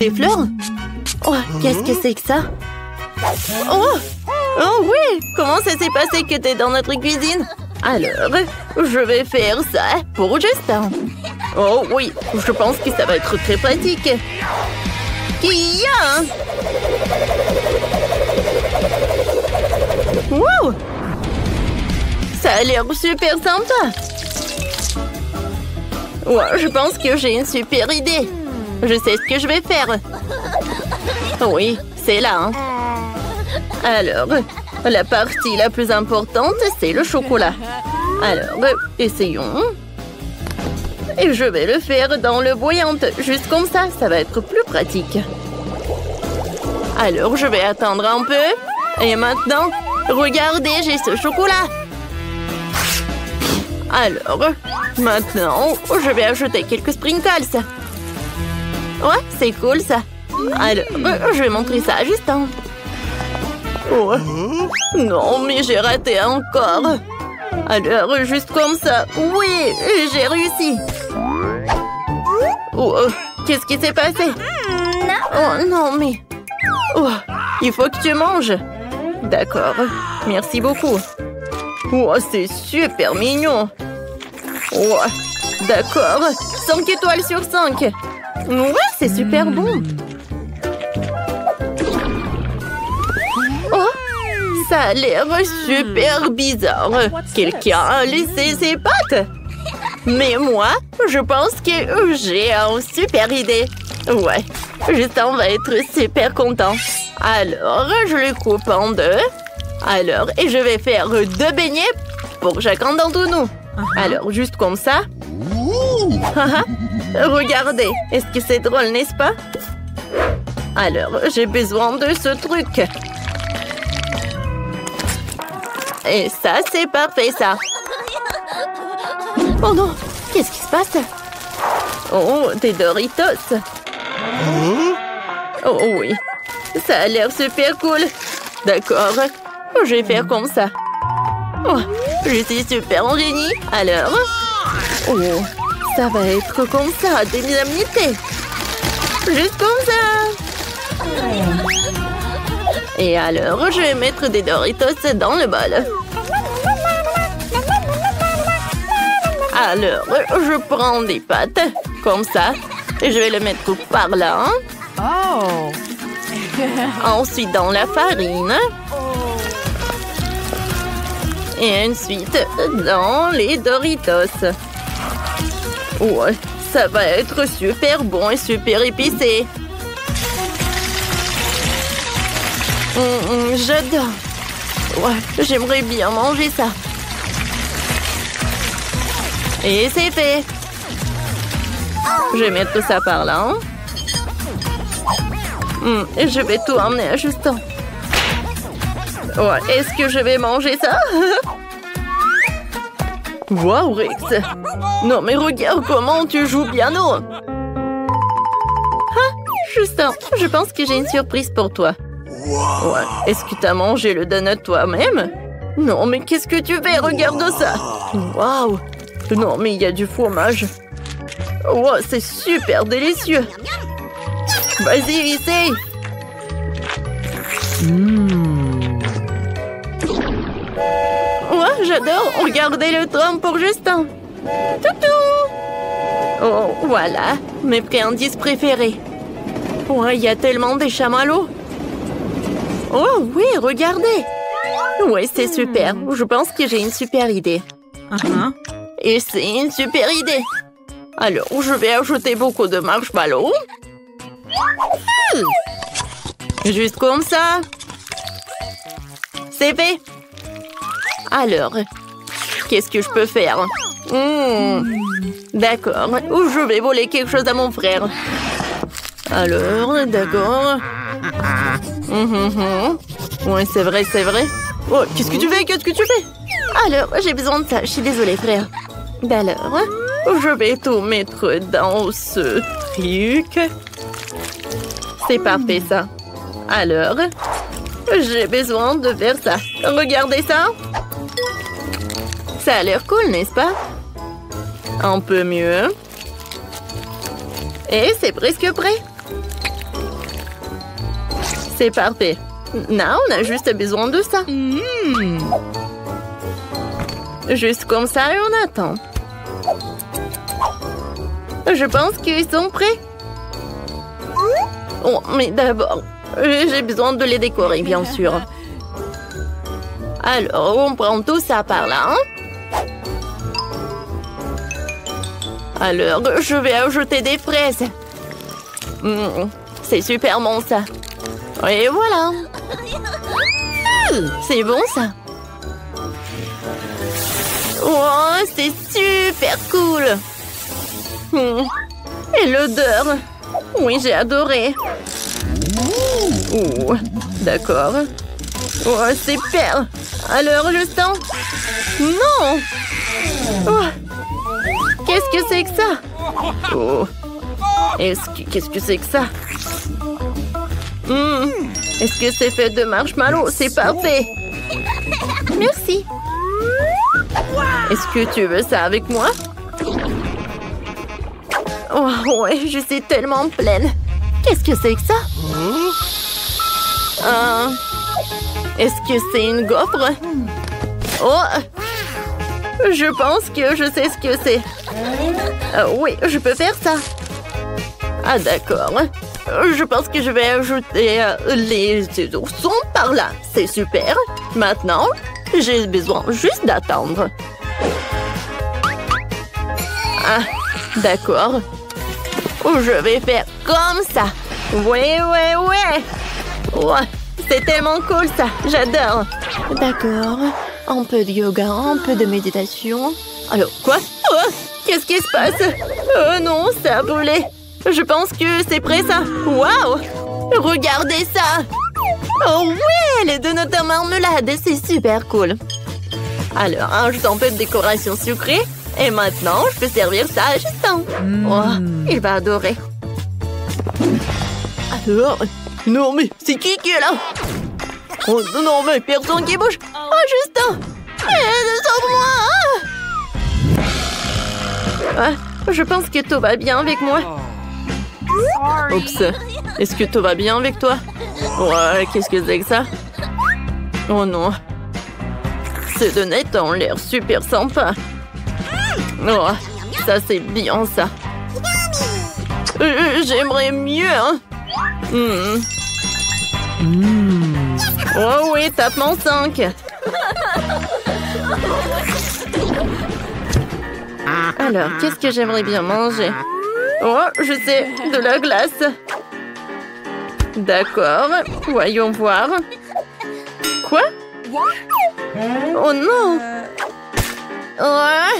des fleurs? Oh, qu'est-ce que c'est que ça? Oh! Oh oui! Comment ça s'est passé que t'es dans notre cuisine? Alors, je vais faire ça pour Justin. Oh oui, je pense que ça va être très pratique. Kia! Wow! Ça a l'air super sympa. Ouais, je pense que j'ai une super idée. Je sais ce que je vais faire. Oui, c'est là. Hein. Alors, la partie la plus importante, c'est le chocolat. Alors, essayons. Et je vais le faire dans l'eau bouillante. Juste comme ça, ça va être plus pratique. Alors, je vais attendre un peu. Et maintenant, regardez, j'ai ce chocolat. Alors, maintenant, je vais ajouter quelques sprinkles. Ouais, c'est cool ça. Alors, je vais montrer ça à Justin. Oh. Non, mais j'ai raté encore. Alors, juste comme ça. Oui, j'ai réussi. Oh, qu'est-ce qui s'est passé? Oh non, mais... Oh, il faut que tu manges. D'accord, merci beaucoup. Oh, c'est super mignon. Oh, d'accord, 5 étoiles sur 5. Ouais, c'est super bon. Oh, ça a l'air super bizarre. Quelqu'un a laissé ses pattes. Mais moi, je pense que j'ai une super idée. Ouais, Justin va être super content. Alors, je le coupe en deux. Alors, et je vais faire 2 beignets pour chacun d'entre nous. Alors, juste comme ça. Regardez, est-ce que c'est drôle, n'est-ce pas? Alors, j'ai besoin de ce truc. Et ça, c'est parfait, ça. Oh non, qu'est-ce qui se passe? Oh, des Doritos. Oh oui, ça a l'air super cool. D'accord, je vais faire comme ça. Oh, je suis super en génie. Alors, oh, ça va être comme ça, des indemnités. Juste comme ça. Et alors, je vais mettre des Doritos dans le bol. Alors, je prends des pâtes, comme ça, et je vais le mettre par là. Oh. Ensuite, dans la farine. Et ensuite, dans les Doritos. Ouais, ça va être super bon et super épicé. J'adore. Ouais, j'aimerais bien manger ça. Et c'est fait. Je vais mettre ça par là. Et je vais tout emmener à Justin. Ouais, est-ce que je vais manger ça? Wow, Rex. Non, mais regarde comment tu joues piano. Ah, Justin, je pense que j'ai une surprise pour toi. Ouais, est-ce que tu as mangé le donut toi-même? Non, mais qu'est-ce que tu fais? Regarde ça. Waouh. Non, mais il y a du fromage. Wow, c'est super délicieux. Vas-y, essaye. Ouais, j'adore. Regardez le tome pour Justin. Toutou. Oh, voilà. Mes friandises préférées. Ouais, il y a tellement des chamallows. Oh, oui, regardez. Ouais, c'est super. Je pense que j'ai une super idée. Et c'est une super idée. Alors, je vais ajouter beaucoup de marshmallows. Juste comme ça. C'est fait. Alors, qu'est-ce que je peux faire? D'accord. Ou je vais voler quelque chose à mon frère. Alors, d'accord. Oui, c'est vrai, c'est vrai. Oh, qu'est-ce que tu fais? Qu'est-ce que tu fais? Alors, j'ai besoin de ça. Je suis désolée, frère. Alors, je vais tout mettre dans ce truc. C'est parfait, ça. Alors, j'ai besoin de faire ça. Regardez ça. Ça a l'air cool, n'est-ce pas? Un peu mieux. Et c'est presque prêt. C'est parfait. Non, on a juste besoin de ça. Juste comme ça et on attend. Je pense qu'ils sont prêts. Oh, mais d'abord, j'ai besoin de les décorer, bien sûr. Alors, on prend tout ça par là. Hein? Alors, je vais ajouter des fraises. C'est super bon, ça. Et voilà. C'est bon, ça. Oh, c'est super cool. Et l'odeur. Oui, j'ai adoré. Oh, d'accord. Oh, c'est super. Alors, je sens. Non. Oh. Qu'est-ce que c'est que ça? Oh. Qu'est-ce que c'est que ça? Est-ce que c'est fait de marshmallow? C'est parfait. Merci. Est-ce que tu veux ça avec moi? Oh, ouais, je suis tellement pleine. Qu'est-ce que c'est que ça? Est-ce que c'est une gaufre? Oh! Je pense que je sais ce que c'est. Oui, je peux faire ça. Ah, d'accord. Je pense que je vais ajouter les oursons par là. C'est super. Maintenant, j'ai besoin juste d'attendre. Ah, d'accord. Je vais faire comme ça. Ouais. Ouais, c'est tellement cool ça. J'adore. D'accord. Un peu de yoga, un peu de méditation. Alors, quoi? Oh, qu'est-ce qui se passe? Oh non, ça a brûlé. Je pense que c'est prêt ça. Waouh! Regardez ça! Oh ouais, les donuts en marmelade, c'est super cool. Alors, ajoute un peu de décoration sucrée. Et maintenant, je peux servir ça à Justin. Oh, il va adorer. Alors, non mais, c'est qui est là? Oh non mais, personne qui bouge. Oh, Justin! Sauve-moi! Je pense que tout va bien avec moi. Oups, est-ce que tout va bien avec toi? Ouais, qu'est-ce que c'est que ça? Oh non. Ces donuts ont l'air super sympa. Oh, ça c'est bien ça. J'aimerais mieux, hein. Oh oui, tapement 5. Alors, qu'est-ce que j'aimerais bien manger? Oh, je sais, de la glace. D'accord, voyons voir. Quoi? Oh non! Ouais.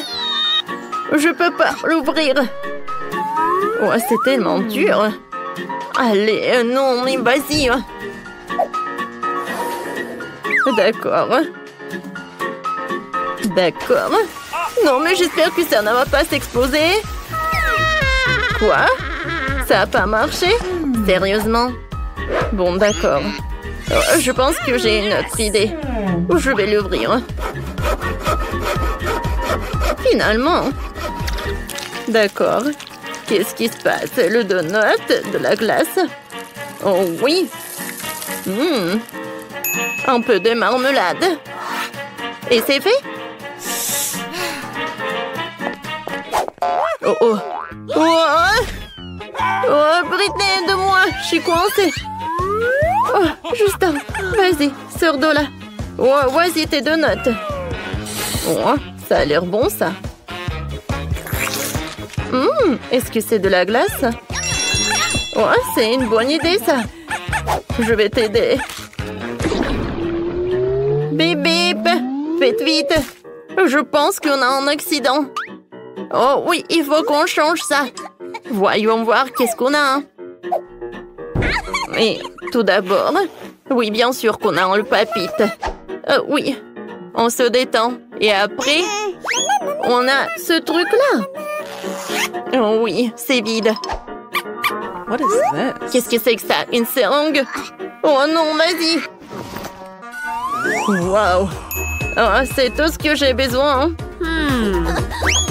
Je peux pas l'ouvrir. Oh, c'est tellement dur. Allez, non, mais vas-y. D'accord. D'accord. Non, mais j'espère que ça ne va pas s'exploser. Quoi? Ça n'a pas marché? Sérieusement? Bon, d'accord. Je pense que j'ai une autre idée. Je vais l'ouvrir. Finalement. D'accord. Qu'est-ce qui se passe? Le donut, de la glace. Oh oui. Un peu de marmelade. Et c'est fait? Oh oh. Oh, Britney, aide-moi. Je suis coincée. Oh, Justin, vas-y, sors de là. Oh, vas-y, tes donuts. Oh, ça a l'air bon, ça. Est-ce que c'est de la glace? Oh, c'est une bonne idée, ça. Je vais t'aider. Bip, bip. Faites vite. Je pense qu'on a un accident. Oh oui, il faut qu'on change ça. Voyons voir qu'est-ce qu'on a. Et tout d'abord, oui, bien sûr qu'on a un papite. Oui, on se détend. Et après, on a ce truc-là. Oh oui, c'est vide. What is this? Qu'est-ce que c'est que ça? Une seringue? Oh non, vas-y. Wow. Oh, c'est tout ce que j'ai besoin.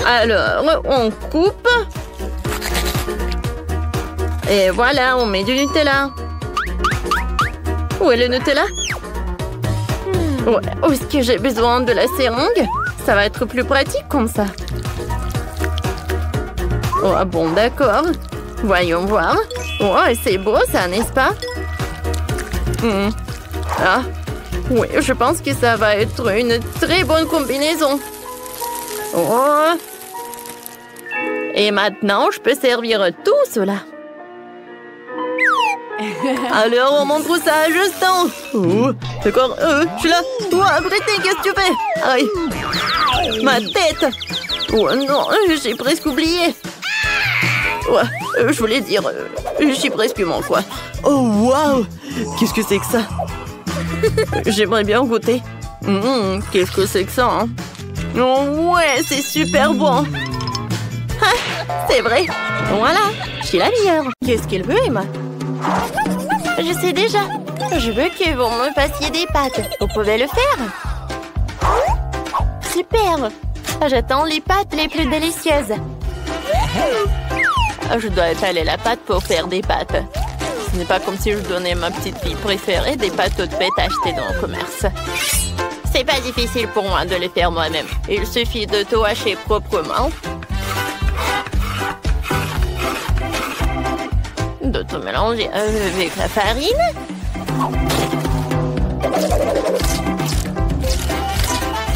Alors, on coupe. Et voilà, on met du Nutella. Où est le Nutella? Ouais, où est-ce que j'ai besoin de la seringue? Ça va être plus pratique comme ça. Oh, bon, d'accord. Voyons voir. Oh, c'est beau ça, n'est-ce pas? Ah, oui, je pense que ça va être une très bonne combinaison. Oh. Et maintenant, je peux servir tout cela. Alors, on montre ça à Justin. Oh, d'accord, je suis là. Ouah, Britney, qu'est-ce que tu fais? Aïe. Ma tête. Oh non, j'ai presque oublié. Ouais, je voulais dire, j'ai presque mort, quoi. Oh, waouh! Qu'est-ce que c'est que ça? J'aimerais bien goûter. Qu'est-ce que c'est que ça, hein? Oh, ouais, c'est super bon. Ah, c'est vrai. Voilà, je suis la meilleure. Qu'est-ce qu'il veut, Emma? Je sais déjà. Je veux que vous me fassiez des pâtes. Vous pouvez le faire? Super. J'attends les pâtes les plus délicieuses. Je dois étaler la pâte pour faire des pâtes. Ce n'est pas comme si je donnais ma petite fille préférée des pâtes toutes faites achetées dans le commerce. C'est pas difficile pour moi de les faire moi-même. Il suffit de tout hacher proprement. De tout mélanger avec la farine.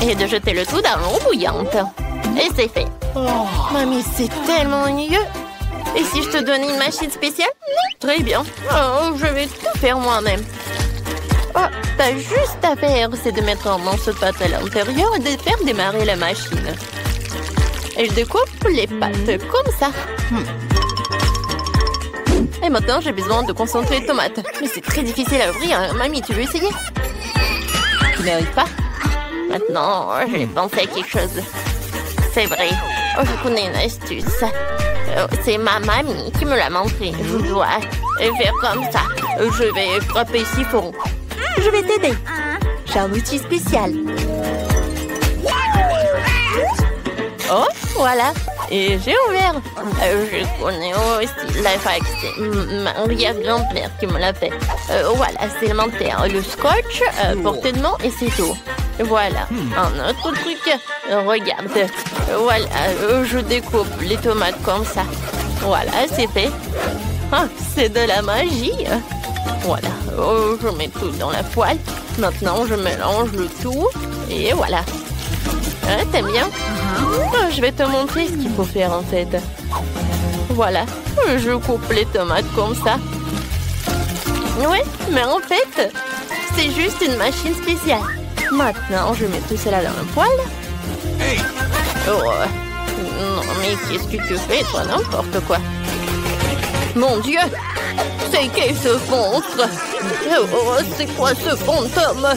Et de jeter le tout dans l'eau bouillante. Et c'est fait. Oh, mamie, c'est tellement ennuyeux. Et si je te donnais une machine spéciale? Très bien. Oh, je vais tout faire moi-même. Oh, t'as juste à faire, c'est de mettre un morceau de pâte à l'intérieur et de faire démarrer la machine. Et je découpe les pâtes comme ça. Et maintenant, j'ai besoin de concentré de tomates. Mais c'est très difficile à ouvrir. Mamie, tu veux essayer? Tu n'arrives pas? Maintenant, j'ai pensé à quelque chose. C'est vrai. Oh, je connais une astuce. C'est ma mamie qui me l'a montré. Je dois faire comme ça. Je vais frapper si fort. Je vais t'aider. J'ai un outil spécial. Oh, voilà. Et j'ai ouvert. Je connais aussi la fac. C'est ma arrière-grand-mère qui me l'a fait. Voilà, c'est élémentaire. Le scotch, portée de main et c'est tout. Voilà. Un autre truc. Regarde. Voilà, je découpe les tomates comme ça. Voilà, c'est fait. Ah, c'est de la magie. Voilà, je mets tout dans la poêle. Maintenant, je mélange le tout. Et voilà. Ah, t'aimes bien? Je vais te montrer ce qu'il faut faire en fait. Voilà, je coupe les tomates comme ça. Ouais, mais en fait, c'est juste une machine spéciale. Maintenant, je mets tout cela dans la poêle. Oh, non, mais qu'est-ce que tu fais, toi, n'importe quoi. Mon Dieu, c'est qui ce monstre? Oh, c'est quoi ce fantôme?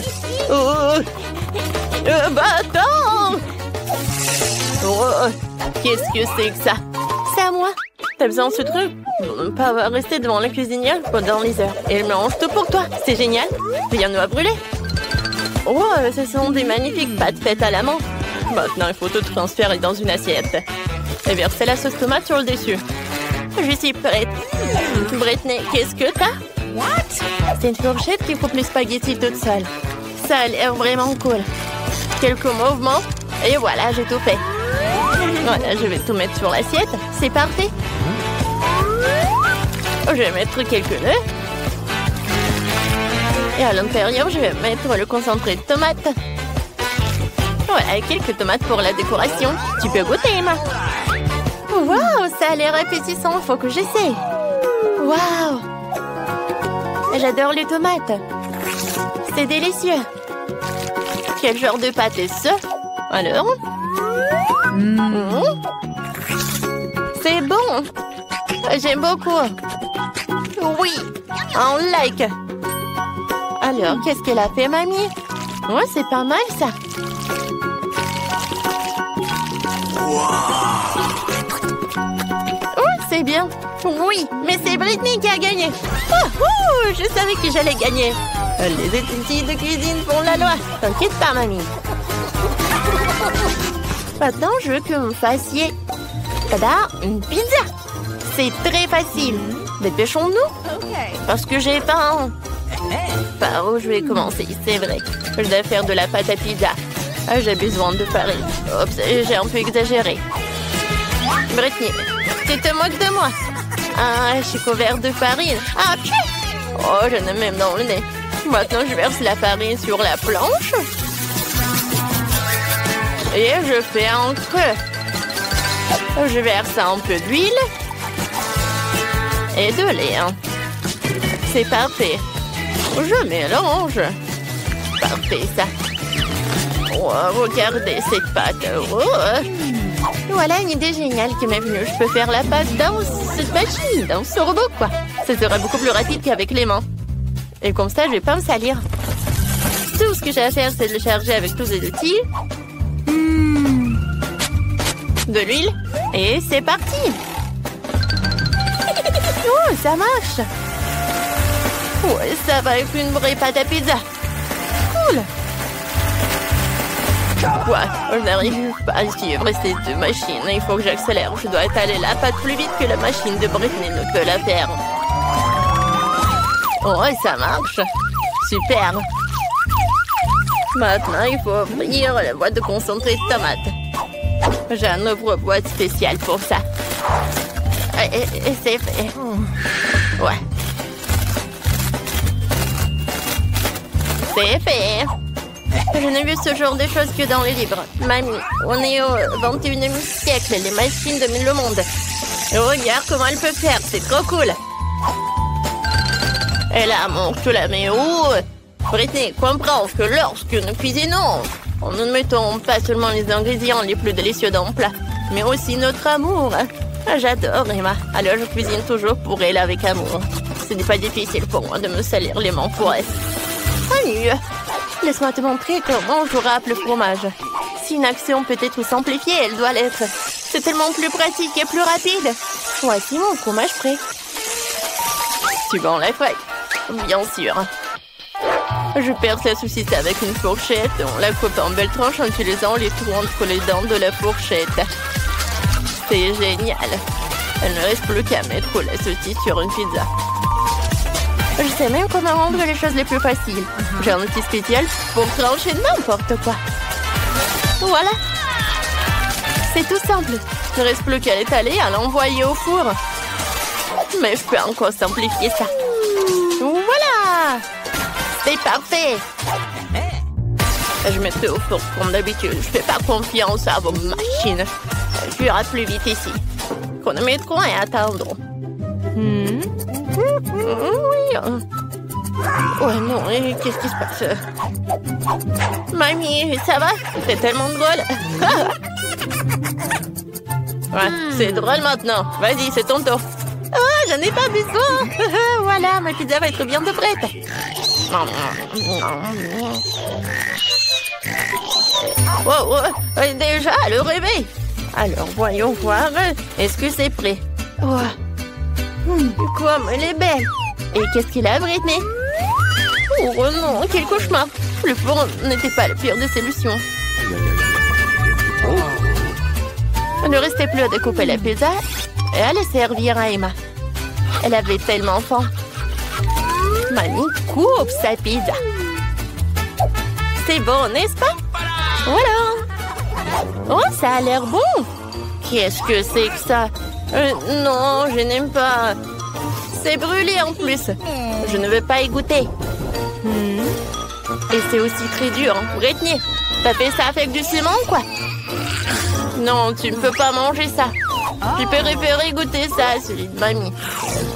Attends! Oh, qu'est-ce que c'est que ça? C'est à moi. T'as besoin de ce truc? Pas rester devant la cuisinière pendant les heures. Et elle mélange tout pour toi. C'est génial. Rien ne va brûler. Oh, ce sont des magnifiques pâtes faites à la main. Maintenant, il faut tout transférer dans une assiette. Et verser la sauce tomate sur le dessus. Je suis prête. Britney, qu'est-ce que t'as? C'est une fourchette qui coupe les spaghettis toute seule. Ça a l'air vraiment cool. Quelques mouvements. Et voilà, j'ai tout fait. Voilà, je vais tout mettre sur l'assiette. C'est parfait. Je vais mettre quelques œufs. Et à l'intérieur, je vais mettre le concentré de tomates. Voilà, quelques tomates pour la décoration. Tu peux goûter, Emma. Waouh, ça a l'air appétissant. Faut que j'essaie. Waouh. J'adore les tomates. C'est délicieux. Quel genre de pâte est-ce? Alors? C'est bon. J'aime beaucoup. Oui, un like. Alors, qu'est-ce qu'elle a fait, mamie? Ouais, c'est pas mal, ça. Oh, c'est bien. Oui, mais c'est Britney qui a gagné. Je savais que j'allais gagner. Les études de cuisine font la loi. T'inquiète pas, mamie. Maintenant, je veux que vous me fassiez... Tada, une pizza. C'est très facile. Dépêchons-nous. Parce que j'ai faim. Par où je vais commencer? C'est vrai. Je dois faire de la pâte à pizza. Ah, j'ai besoin de farine. Oups, j'ai un peu exagéré. Brittany, tu te moques de moi? Ah, je suis couverte de farine. Ah, pfiou! Oh, j'en ai même dans le nez. Maintenant, je verse la farine sur la planche. Et je fais un creux. Je verse un peu d'huile. Et de lait. C'est parfait. Je mélange. Parfait, ça. Oh, regardez cette pâte. Oh. Voilà une idée géniale qui m'est venue. Je peux faire la pâte dans cette machine, dans ce robot, quoi. Ça sera beaucoup plus rapide qu'avec les mains. Et comme ça, je vais pas me salir. Tout ce que j'ai à faire, c'est de le charger avec tous les outils. De l'huile. Et c'est parti. Oh, ça marche. Ouais, ça va être une vraie pâte à pizza. Cool. Quoi? Je n'arrive pas à suivre ces deux machines. Il faut que j'accélère. Je dois étaler la pâte plus vite que la machine de Brittany ne peut la faire. Oh, ça marche. Super. Maintenant, il faut ouvrir la boîte de concentré de tomates. J'ai un ouvre-boîte spécial pour ça. Et c'est fait. Ouais. C'est fait. Je n'ai vu ce genre de choses que dans les livres. Mamie, on est au 21e siècle. Les machines dominent le monde. Et regarde comment elles peuvent faire. C'est trop cool. Et là, mon tu la mets où? Brittany, comprends que lorsque nous cuisinons, nous ne mettons pas seulement les ingrédients les plus délicieux dans le plat, mais aussi notre amour. J'adore Emma. Alors je cuisine toujours pour elle avec amour. Ce n'est pas difficile pour moi de me salir les mains pour elle. Salut! Laisse-moi te montrer comment je râpe le fromage. Si une action peut être simplifiée, elle doit l'être. C'est tellement plus pratique et plus rapide. Voici mon fromage prêt. Tu vas en la feuille? Bien sûr. Je perce la saucisse avec une fourchette. On la coupe en belles tranches en utilisant les trous entre les dents de la fourchette. C'est génial. Elle ne reste plus qu'à mettre la saucisse sur une pizza. Je sais même comment rendre les choses les plus faciles. J'ai un outil spécial pour trancher n'importe quoi. Voilà. C'est tout simple. Il ne reste plus qu'à l'étaler et à l'envoyer au four. Mais je peux encore simplifier ça. Voilà. C'est parfait. Je mets tout au four comme d'habitude. Je fais pas confiance à vos machines. Je irai plus vite ici. Qu'on ne met trop à attendre. Oui. Ouais, non, qu'est-ce qui se passe? Mamie, ça va? C'est tellement drôle. Ouais, c'est drôle maintenant. Vas-y, c'est ton tour. Oh, j'en ai pas besoin. Voilà, ma pizza va être bientôt prête. Oh, déjà, le réveil. Alors, voyons voir. Est-ce que c'est prêt? Oh. Comme elle est belle. Et qu'est-ce qu'il a, Brittany? Oh non, quel cauchemar. Le four n'était pas la pire des solutions. Il ne restait plus à découper la pizza et à la servir à Emma. Elle avait tellement faim. Mamie coupe sa pizza. C'est bon, n'est-ce pas? Voilà. Oh, ça a l'air bon. Qu'est-ce que c'est que ça? Non, je n'aime pas. C'est brûlé en plus. Je ne veux pas y goûter. Et c'est aussi très dur. Brittany, t'as fait ça avec du ciment, quoi? Non, tu ne peux pas manger ça. Je préférais goûter ça, celui de mamie.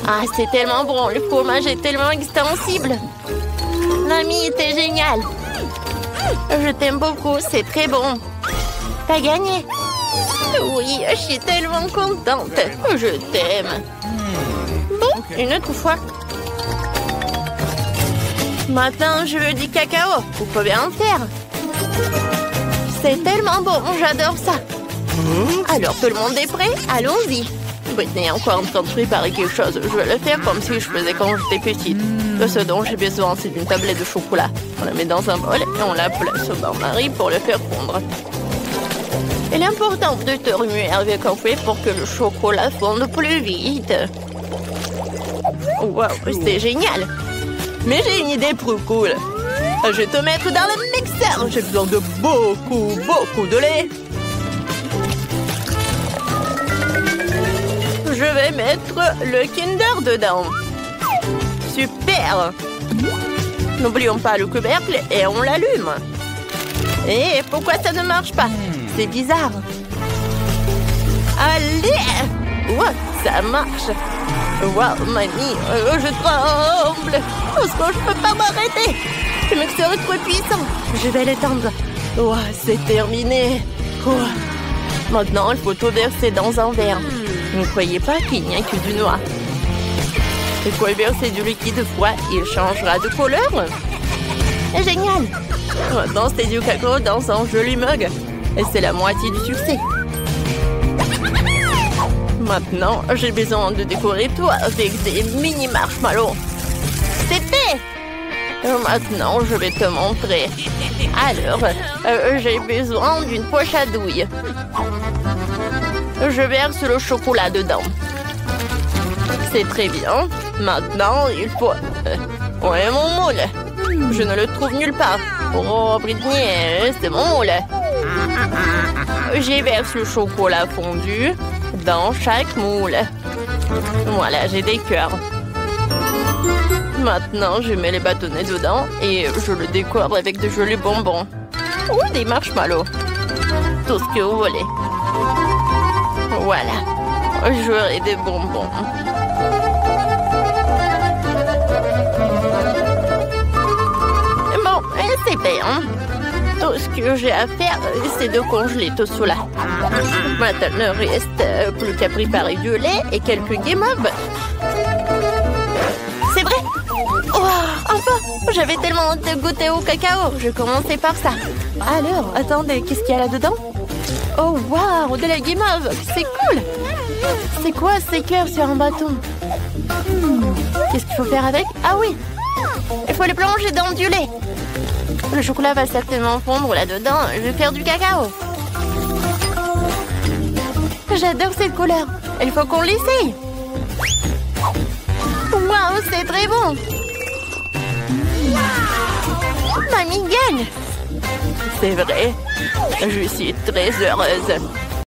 Ah, c'est tellement bon. Le fromage est tellement extensible. Mamie, t'es géniale. Je t'aime beaucoup, c'est très bon. T'as gagné. Oui, je suis tellement contente. Je t'aime. Bon, une autre fois. Maintenant, je veux du cacao. Vous pouvez en faire. C'est tellement bon, j'adore ça. Alors, tout le monde est prêt? Allons-y. Brittany est encore en train de préparer quelque chose. Je vais le faire comme si je faisais quand j'étais petite. Ce dont j'ai besoin, c'est d'une tablette de chocolat. On la met dans un bol et on la place au bain-marie pour le faire fondre. Il est important de te remuer avec un fouet pour que le chocolat fonde plus vite. Wow, c'est génial. Mais j'ai une idée plus cool. Je vais te mettre dans le mixeur. J'ai besoin de beaucoup de lait. Je vais mettre le Kinder dedans. Super! N'oublions pas le couvercle et on l'allume. Et pourquoi ça ne marche pas? C'est bizarre. Allez! Ouais, ça marche. Wow, mamie, je tremble. Parce que je peux pas m'arrêter. Le mixeur est trop puissant. Je vais l'éteindre. Ouais, c'est terminé. Ouais. Maintenant, il faut tout verser dans un verre. Ne croyez pas qu'il n'y a que du noir. Il faut verser du liquide froid, il changera de couleur. Génial! Maintenant, c'est du cacao dans un joli mug. Et c'est la moitié du succès. Maintenant, j'ai besoin de décorer tout avec des mini marshmallows. C'est fait! Maintenant, je vais te montrer. Alors, j'ai besoin d'une poche à douille. Je verse le chocolat dedans. C'est très bien. Maintenant, il faut... Où est mon moule? Je ne le trouve nulle part. Oh, Britney, c'est mon moule. J'y verse le chocolat fondu dans chaque moule. Voilà, j'ai des cœurs. Maintenant, je mets les bâtonnets dedans et je le décore avec de jolis bonbons. Ou des marshmallows. Tout ce que vous voulez. Voilà. J'aurai des bonbons. Bon, c'est fait, hein? Tout ce que j'ai à faire, c'est de congeler tout cela. Maintenant, il ne reste plus qu'à préparer du lait et quelques guimauves. C'est vrai? Oh, enfin! J'avais tellement hâte de goûter au cacao. Je commençais par ça. Alors, attendez, qu'est-ce qu'il y a là-dedans? Oh, waouh! De la guimauve! C'est cool! C'est quoi ces cœurs sur un bâton? Qu'est-ce qu'il faut faire avec? Ah oui! Il faut les plonger dans du lait. Le chocolat va certainement fondre là-dedans. Je vais faire du cacao. J'adore cette couleur. Il faut qu'on l'essaye. Waouh, c'est très bon. Mamie gagne. C'est vrai. Je suis très heureuse.